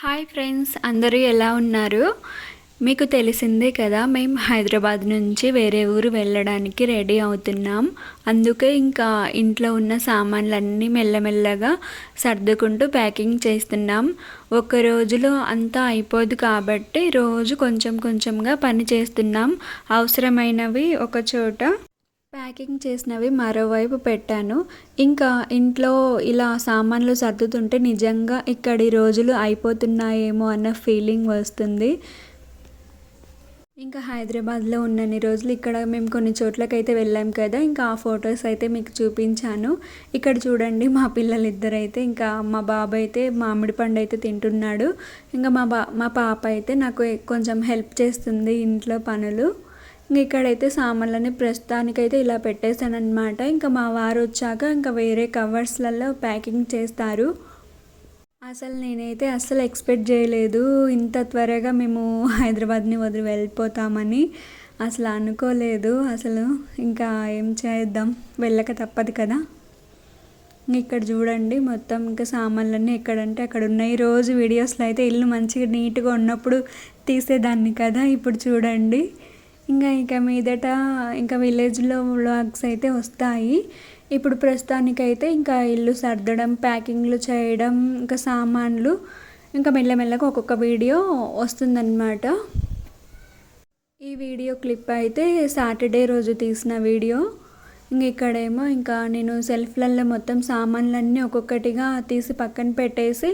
Hi friends, అందరూ ఎలా ఉన్నారు? మీకు తెలిసిందే కదా, మేము హైదరాబాద్ నుంచి వేరే ఊరు వెళ్ళడానికి రెడీ అవుతున్నాం. అందుకే ఇంకా ఇంట్లో ఉన్న సామాన్లన్నీ మెల్లమెల్లగా సర్దుకుంటూ ప్యాకింగ్ చేస్తున్నాం. ఒక రోజులో అంతా అయిపోదు కాబట్టి రోజు కొంచెం కొంచెంగా పని చేస్తున్నాం. అవసరమైనవి ఒక చోట, ప్యాకింగ్ చేసినవి మరోవైపు పెట్టాను. ఇంకా ఇంట్లో ఇలా సామాన్లు సర్దుతుంటే నిజంగా ఇక్కడి రోజులు అయిపోతున్నాయేమో అన్న ఫీలింగ్ వస్తుంది. ఇంకా హైదరాబాద్లో ఉన్నన్ని రోజులు ఇక్కడ మేము కొన్ని చోట్లకైతే వెళ్ళాం కదా, ఇంకా ఆ ఫొటోస్ అయితే మీకు చూపించాను. ఇక్కడ చూడండి, మా పిల్లలిద్దరైతే, ఇంకా మా బాబు అయితే మామిడి పండు అయితే తింటున్నాడు. ఇంకా మా పాప అయితే నాకు కొంచెం హెల్ప్ చేస్తుంది ఇంట్లో పనులు. ఇంక ఇక్కడైతే సామాన్లని ప్రస్తుతానికైతే ఇలా పెట్టేశానమాట. ఇంకా మా వారు వచ్చాక ఇంకా వేరే కవర్స్లలో ప్యాకింగ్ చేస్తారు. అసలు నేనైతే అస్సలు ఎక్స్పెక్ట్ చేయలేదు ఇంత త్వరగా మేము హైదరాబాద్ని వదిలి వెళ్ళిపోతామని. అసలు అనుకోలేదు అసలు. ఇంకా ఏం చేద్దాం, వెళ్ళక తప్పదు కదా. ఇక్కడ చూడండి, మొత్తం ఇంకా సామాన్లన్నీ ఎక్కడంటే అక్కడ ఉన్నాయి. రోజు వీడియోస్లో అయితే ఇల్లు మంచిగా నీట్గా ఉన్నప్పుడు తీసేదాన్ని కదా, ఇప్పుడు చూడండి. ఇంకా మీదట ఇంకా విలేజ్లో వ్లాగ్స్ అయితే వస్తాయి. ఇప్పుడు ప్రస్తుతానికైతే ఇంకా ఇల్లు సర్దడం, ప్యాకింగ్లు చేయడం, ఇంకా సామాన్లు, ఇంకా మెల్లమెల్లగా ఒక్కొక్క వీడియో వస్తుందన్నమాట. ఈ వీడియో క్లిప్ అయితే సాటర్డే రోజు తీసిన వీడియో. ఇక్కడేమో ఇంకా నేను సెల్ఫ్లలో మొత్తం సామాన్లన్నీ ఒక్కొక్కటిగా తీసి పక్కన పెట్టేసి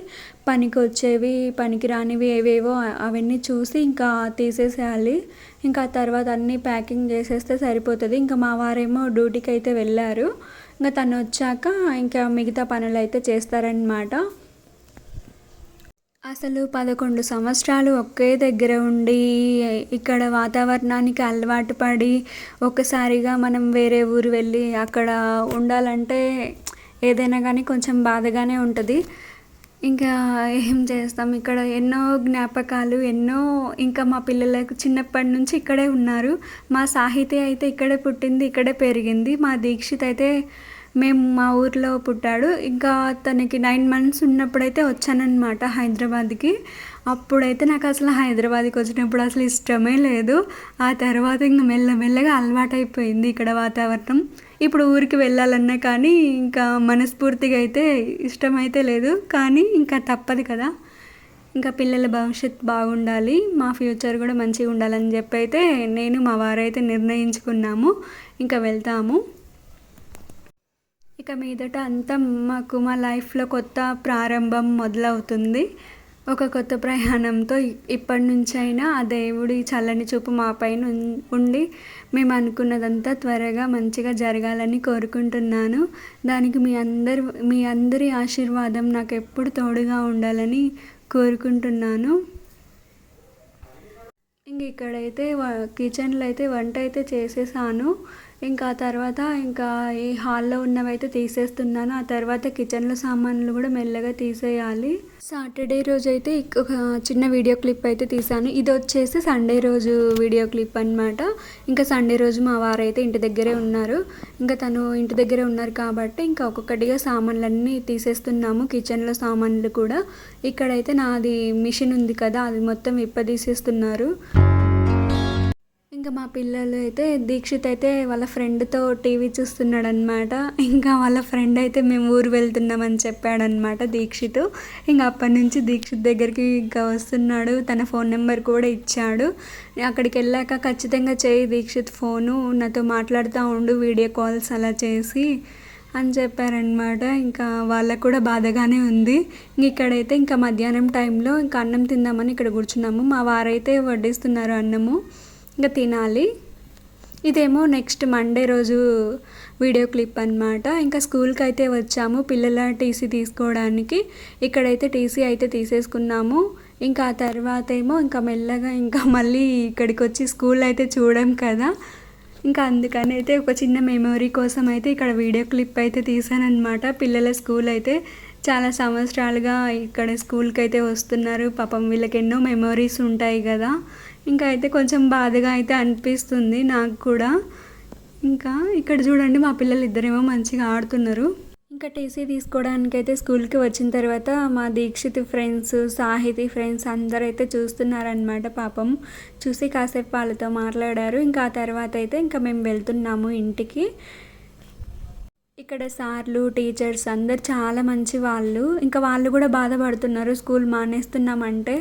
పనికి వచ్చేవి, పనికి రానివి ఏవేవో అవన్నీ చూసి ఇంకా తీసేసేయాలి. ఇంకా తర్వాత అన్నీ ప్యాకింగ్ చేసేస్తే సరిపోతుంది. ఇంకా మా వారేమో డ్యూటీకి అయితే వెళ్ళారు. ఇంకా తను వచ్చాక ఇంకా మిగతా పనులు అయితే చేస్తారనమాట. అసలు 11 సంవత్సరాలు ఒకే దగ్గర ఉండి ఇక్కడ వాతావరణానికి అలవాటు పడి ఒక్కసారిగా మనం వేరే ఊరు వెళ్ళి అక్కడ ఉండాలంటే ఏదైనా కానీ కొంచెం బాధగానే ఉంటుంది. ఇంకా ఏం చేస్తాం, ఇక్కడ ఎన్నో జ్ఞాపకాలు, ఎన్నో, ఇంకా మా పిల్లలకు చిన్నప్పటి నుంచి ఇక్కడే ఉన్నారు. మా సాహితీ అయితే ఇక్కడే పుట్టింది, ఇక్కడే పెరిగింది. మా దీక్షిత్ అయితే మేము మా ఊర్లో పుట్టాడు. ఇంకా తనకి 9 months ఉన్నప్పుడైతే వచ్చానన్నమాట హైదరాబాద్కి. అప్పుడైతే నాకు అసలు హైదరాబాద్కి వచ్చినప్పుడు అసలు ఇష్టమే లేదు. ఆ తర్వాత ఇంకా మెల్లమెల్లగా అలవాటైపోయింది ఇక్కడ వాతావరణం. ఇప్పుడు ఊరికి వెళ్ళాలన్నా కానీ ఇంకా మనస్ఫూర్తిగా అయితే ఇష్టమైతే లేదు, కానీ ఇంకా తప్పదు కదా. ఇంకా పిల్లల భవిష్యత్తు బాగుండాలి, మా ఫ్యూచర్ కూడా మంచిగా ఉండాలని చెప్పి అయితే నేను మా వారైతే నిర్ణయించుకున్నాము. ఇంకా వెళ్తాము. ఇక మీదట అంతా మా లైఫ్లో కొత్త ప్రారంభం మొదలవుతుంది. ఒక కొత్త ప్రయాణంతో ఇప్పటి నుంచైనా ఆ దేవుడి చల్లని చూపు మా పైన ఉండి మేము అనుకున్నదంతా త్వరగా మంచిగా జరగాలని కోరుకుంటున్నాను. దానికి మీ అందరి ఆశీర్వాదం నాకు ఎప్పుడు తోడుగా ఉండాలని కోరుకుంటున్నాను. ఇంక ఇక్కడైతే కిచెన్లో అయితే వంట అయితే చేసేసాను. ఇంకా తర్వాత ఇంకా ఈ హాల్లో ఉన్నవైతే తీసేస్తున్నాను. ఆ తర్వాత కిచెన్లో సామాన్లు కూడా మెల్లగా తీసేయాలి. సాటర్డే రోజు అయితే ఒక చిన్న వీడియో క్లిప్ అయితే తీసాను. ఇది వచ్చేసి సండే రోజు వీడియో క్లిప్ అనమాట. ఇంకా సండే రోజు మా వారైతే ఇంటి దగ్గరే ఉన్నారు. ఇంకా తను ఇంటి దగ్గరే ఉన్నారు కాబట్టి ఇంకా ఒక్కొక్కటిగా సామాన్లన్నీ తీసేస్తున్నాము. కిచెన్లో సామాన్లు కూడా. ఇక్కడైతే నాది మిషన్ ఉంది కదా, అది మొత్తం విప్పదీసేస్తున్నారు. ఇంకా మా పిల్లలు అయితే దీక్షిత్ అయితే వాళ్ళ ఫ్రెండ్తో టీవీ చూస్తున్నాడు అనమాట. ఇంకా వాళ్ళ ఫ్రెండ్ అయితే మేము ఊరు వెళ్తున్నామని చెప్పాడనమాట దీక్షిత్. ఇంకా అప్పటి నుంచి దీక్షిత్ దగ్గరికి ఇంకా వస్తున్నాడు. తన ఫోన్ నెంబర్ కూడా ఇచ్చాడు. అక్కడికి వెళ్ళాక ఖచ్చితంగా చేయి దీక్షిత్ ఫోను, నాతో మాట్లాడుతూ ఉండు వీడియో కాల్స్ అలా చేసి అని చెప్పారనమాట. ఇంకా వాళ్ళకు కూడా బాధగానే ఉంది. ఇక్కడైతే ఇంకా మధ్యాహ్నం టైంలో ఇంకా అన్నం తిందామని ఇక్కడ కూర్చున్నాము. మా వారైతే వడ్డిస్తున్నారు అన్నము, ఇంకా తినాలి. ఇదేమో నెక్స్ట్ మండే రోజు వీడియో క్లిప్ అనమాట. ఇంకా స్కూల్కి అయితే వచ్చాము పిల్లల టీసీ తీసుకోవడానికి. ఇక్కడైతే టీసీ అయితే తీసేసుకున్నాము. ఇంకా ఆ తర్వాత ఏమో ఇంకా మెల్లగా ఇంకా మళ్ళీ ఇక్కడికి వచ్చి స్కూల్ అయితే చూడం కదా, ఇంకా అందుకని అయితే ఒక చిన్న మెమొరీ కోసం అయితే ఇక్కడ వీడియో క్లిప్ అయితే తీసానమాట. పిల్లల స్కూల్ అయితే చాలా సంవత్సరాలుగా ఇక్కడ స్కూల్కి అయితే వస్తున్నారు. పాపం వీళ్ళకి ఎన్నో మెమొరీస్ ఉంటాయి కదా. ఇంకా అయితే కొంచెం బాధగా అయితే అనిపిస్తుంది నాకు కూడా. ఇంకా ఇక్కడ చూడండి, మా పిల్లలు ఇద్దరేమో మంచిగా ఆడుతున్నారు. ఇంకా టీసీ తీసుకోవడానికైతే స్కూల్కి వచ్చిన తర్వాత మా దీక్షిత్ ఫ్రెండ్స్, సాహితి ఫ్రెండ్స్ అందరైతే చూస్తున్నారనమాట. పాపం చూసి కాసేపు వాళ్ళతో మాట్లాడారు. ఇంకా ఆ తర్వాత అయితే ఇంకా మేము వెళ్తున్నాము ఇంటికి. ఇక్కడ సార్లు, టీచర్స్ అందరు చాలా మంచి వాళ్ళు. ఇంకా వాళ్ళు కూడా బాధపడుతున్నారు స్కూల్ మానేస్తున్నామంటే.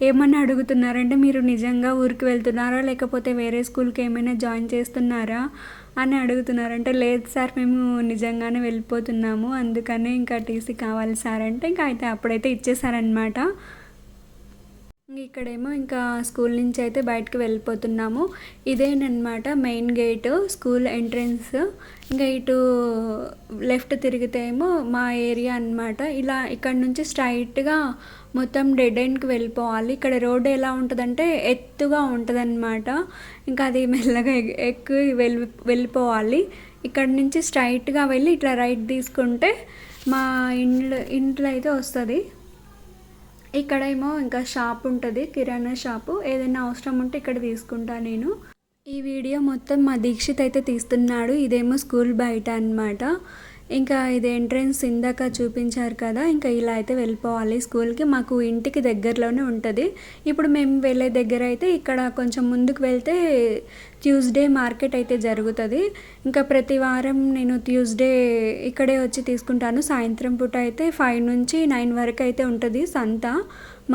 ఏమన్నా అడుగుతున్నారంటే, మీరు నిజంగా ఊరికి వెళ్తున్నారా లేకపోతే వేరే స్కూల్కి ఏమైనా జాయిన్ చేస్తున్నారా అని అడుగుతున్నారు. అంటే లేదు సార్, మేము నిజంగానే వెళ్ళిపోతున్నాము, అందుకనే ఇంకా టీసీ కావాలి సార్ అంటే ఇంకా అయితే అప్పుడైతే ఇచ్చేసారనమాట. ఇక్కడేమో ఇంకా స్కూల్ నుంచి అయితే బయటకు వెళ్ళిపోతున్నాము. ఇదేనమాట మెయిన్ గేటు, స్కూల్ ఎంట్రన్స్. ఇంకా ఇటు లెఫ్ట్ తిరిగితే ఏమో మా ఏరియా అనమాట. ఇలా ఇక్కడ నుంచి స్ట్రైట్గా మొత్తం డెడ్ ఎండ్కి వెళ్ళిపోవాలి. ఇక్కడ రోడ్డు ఎలా ఉంటుందంటే ఎత్తుగా ఉంటుంది అనమాట. ఇంకా అది మెల్లగా ఎక్కి వెళ్ళిపోవాలి. ఇక్కడ నుంచి స్ట్రైట్గా వెళ్ళి ఇట్లా రైట్ తీసుకుంటే మా ఇంట్లో అయితే వస్తుంది. ఇక్కడేమో ఇంకా షాప్ ఉంటుంది, కిరాణా షాపు. ఏదైనా అవసరం ఉంటే ఇక్కడ తీసుకుంటా నేను. ఈ వీడియో మొత్తం మా దీక్షిత్ అయితే తీస్తున్నాడు. ఇదేమో స్కూల్ బయట అనమాట. ఇంకా ఇది ఎంట్రన్స్ ఇందాక చూపించారు కదా. ఇంకా ఇలా అయితే వెళ్ళిపోవాలి స్కూల్కి. మాకు ఇంటికి దగ్గరలోనే ఉంటుంది. ఇప్పుడు మేము వెళ్ళే దగ్గర అయితే ఇక్కడ కొంచెం ముందుకు వెళ్తే ట్యూస్డే మార్కెట్ అయితే జరుగుతుంది. ఇంకా ప్రతి వారం నేను ట్యూస్డే ఇక్కడే వచ్చి తీసుకుంటాను. సాయంత్రం పూట అయితే 5 నుంచి 9 వరకు అయితే ఉంటుంది సంత.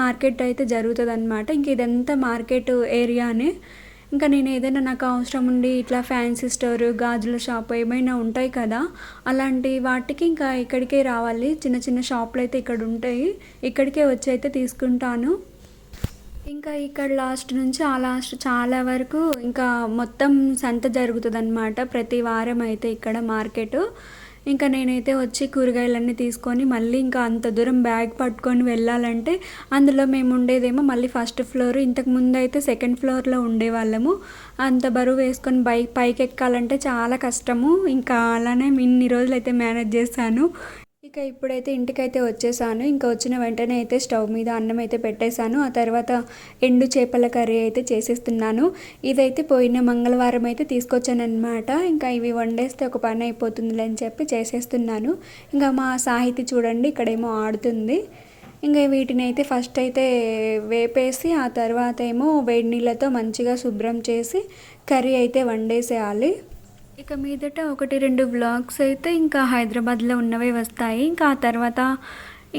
మార్కెట్ అయితే జరుగుతుంది అనమాట. ఇంక ఇదంతా మార్కెట్ ఏరియానే. ఇంకా నేను ఏదైనా నాకు అవసరం ఉండి ఇట్లా ఫ్యాన్సీ స్టోర్, గాజుల షాప్ ఏమైనా ఉంటాయి కదా, అలాంటి వాటికి ఇంకా ఇక్కడికే రావాలి. చిన్న చిన్న షాపులు అయితే ఇక్కడ ఉంటాయి, ఇక్కడికే వచ్చి అయితే తీసుకుంటాను. ఇంకా ఇక్కడ లాస్ట్ నుంచి ఆ లాస్ట్ చాలా వరకు ఇంకా మొత్తం సంత జరుగుతుంది అనమాట ప్రతి వారం అయితే ఇక్కడ మార్కెట్. ఇంకా నేనైతే వచ్చి కూరగాయలన్నీ తీసుకొని మళ్ళీ ఇంకా అంత దూరం బ్యాగ్ పట్టుకొని వెళ్ళాలంటే, అందులో మేము ఉండేదేమో మళ్ళీ ఫస్ట్ ఫ్లోర్. ఇంతకు ముందు అయితే సెకండ్ ఫ్లోర్లో ఉండేవాళ్ళము. అంత బరువు వేసుకొని పైకి ఎక్కాలంటే చాలా కష్టము. ఇంకా అలానే ఇన్ని రోజులు అయితే మేనేజ్ చేశాను. ఇక ఇప్పుడైతే ఇంటికైతే వచ్చేసాను. ఇంకా వచ్చిన వెంటనే అయితే స్టవ్ మీద అన్నం అయితే పెట్టేశాను. ఆ తర్వాత ఎండు చేపల కర్రీ అయితే చేసేస్తున్నాను. ఇదైతే పోయిన మంగళవారం అయితే తీసుకొచ్చాను అనమాట. ఇంకా ఇవి వండేస్తే ఒక పని అయిపోతుందిలే అని చెప్పి చేసేస్తున్నాను. ఇంకా మా సాహితి చూడండి ఇక్కడేమో ఆడుతుంది. ఇంకా వీటిని అయితే ఫస్ట్ అయితే వేపేసి ఆ తర్వాత ఏమో వేడి నీళ్ళతో మంచిగా శుభ్రం చేసి కర్రీ అయితే వండేసేయాలి. ఇక మీదట 1-2 వ్లాగ్స్ అయితే ఇంకా హైదరాబాద్లో ఉన్నవే వస్తాయి. ఇంకా ఆ తర్వాత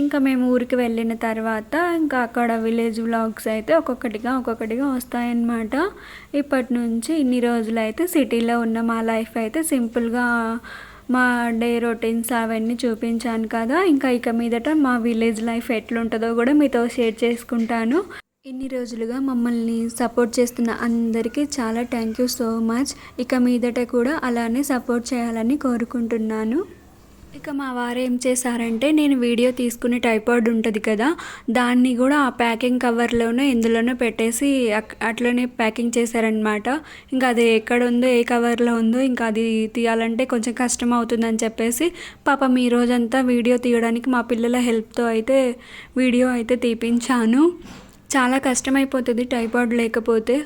ఇంకా మేము ఊరికి వెళ్ళిన తర్వాత ఇంకా అక్కడ విలేజ్ వ్లాగ్స్ అయితే ఒక్కొక్కటిగా వస్తాయన్నమాట. ఇప్పటి నుంచి ఇన్ని రోజులు అయితే సిటీలో ఉన్న మా లైఫ్ అయితే సింపుల్గా మా డే రొటీన్స్ అవన్నీ చూపించాను కదా. ఇంకా ఇక మీదట మా విలేజ్ లైఫ్ ఎట్లుంటుందో కూడా మీతో షేర్ చేసుకుంటాను. ఇన్ని రోజులుగా మమ్మల్ని సపోర్ట్ చేస్తున్న అందరికీ చాలా థ్యాంక్ యూ సో మచ్. ఇక మీదట కూడా అలానే సపోర్ట్ చేయాలని కోరుకుంటున్నాను. ఇక మా వారు ఏం చేశారంటే, నేను వీడియో తీసుకునే ట్రైపాడ్ ఉంటుంది కదా, దాన్ని కూడా ఆ ప్యాకింగ్ కవర్లోనే ఎందులోనో పెట్టేసి అట్లనే ప్యాకింగ్ చేశారనమాట. ఇంకా అది ఎక్కడ ఉందో ఏ కవర్లో ఉందో ఇంకా అది తీయాలంటే కొంచెం కష్టం అవుతుందని చెప్పేసి పాపం ఈ రోజంతా వీడియో తీయడానికి మా పిల్లల హెల్ప్తో అయితే వీడియో అయితే తీపించాను. చాలా కష్టమైపోతుంది ట్రైపాడ్ లేకపోతే.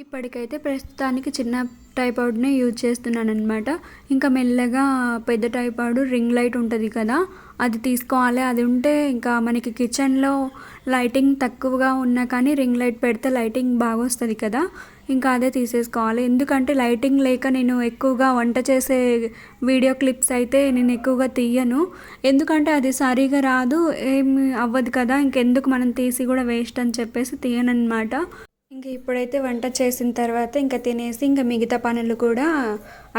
ఇప్పటికైతే ప్రస్తుతానికి చిన్న ట్రైపాడ్నే యూజ్ చేస్తున్నాను అనమాట. ఇంకా మెల్లగా పెద్ద ట్రైపాడ్ రింగ్ లైట్ ఉంటుంది కదా, అది తీసుకోవాలి. అది ఉంటే ఇంకా మనకి కిచెన్లో లైటింగ్ తక్కువగా ఉన్నా కానీ రింగ్ లైట్ పెడితే లైటింగ్ బాగా వస్తుంది కదా, ఇంకా అదే తీసేసుకోవాలి. ఎందుకంటే లైటింగ్ లేక నేను ఎక్కువగా వంట చేసే వీడియో క్లిప్స్ అయితే నేను ఎక్కువగా తీయను. ఎందుకంటే అది సరిగా రాదు, ఏమి అవ్వదు కదా, ఇంకెందుకు మనం తీసి కూడా వేస్ట్ అని చెప్పేసి తీయను అనమాట. ఇంకా ఇప్పుడైతే వంట చేసిన తర్వాత ఇంకా తినేసి ఇంకా మిగతా పనులు కూడా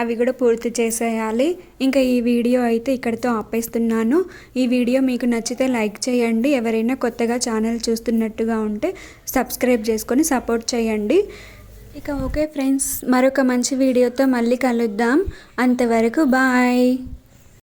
అవి కూడా పూర్తి చేసేయాలి. ఇంకా ఈ వీడియో అయితే ఇక్కడితో ఆపేస్తున్నాను. ఈ వీడియో మీకు నచ్చితే లైక్ చేయండి. ఎవరైనా కొత్తగా ఛానల్ చూస్తున్నట్టుగా ఉంటే సబ్స్క్రైబ్ చేసుకొని సపోర్ట్ చేయండి. ఇక ఓకే ఫ్రెండ్స్, మరొక మంచి వీడియోతో మళ్ళీ కలుద్దాం. అంతవరకు బాయ్.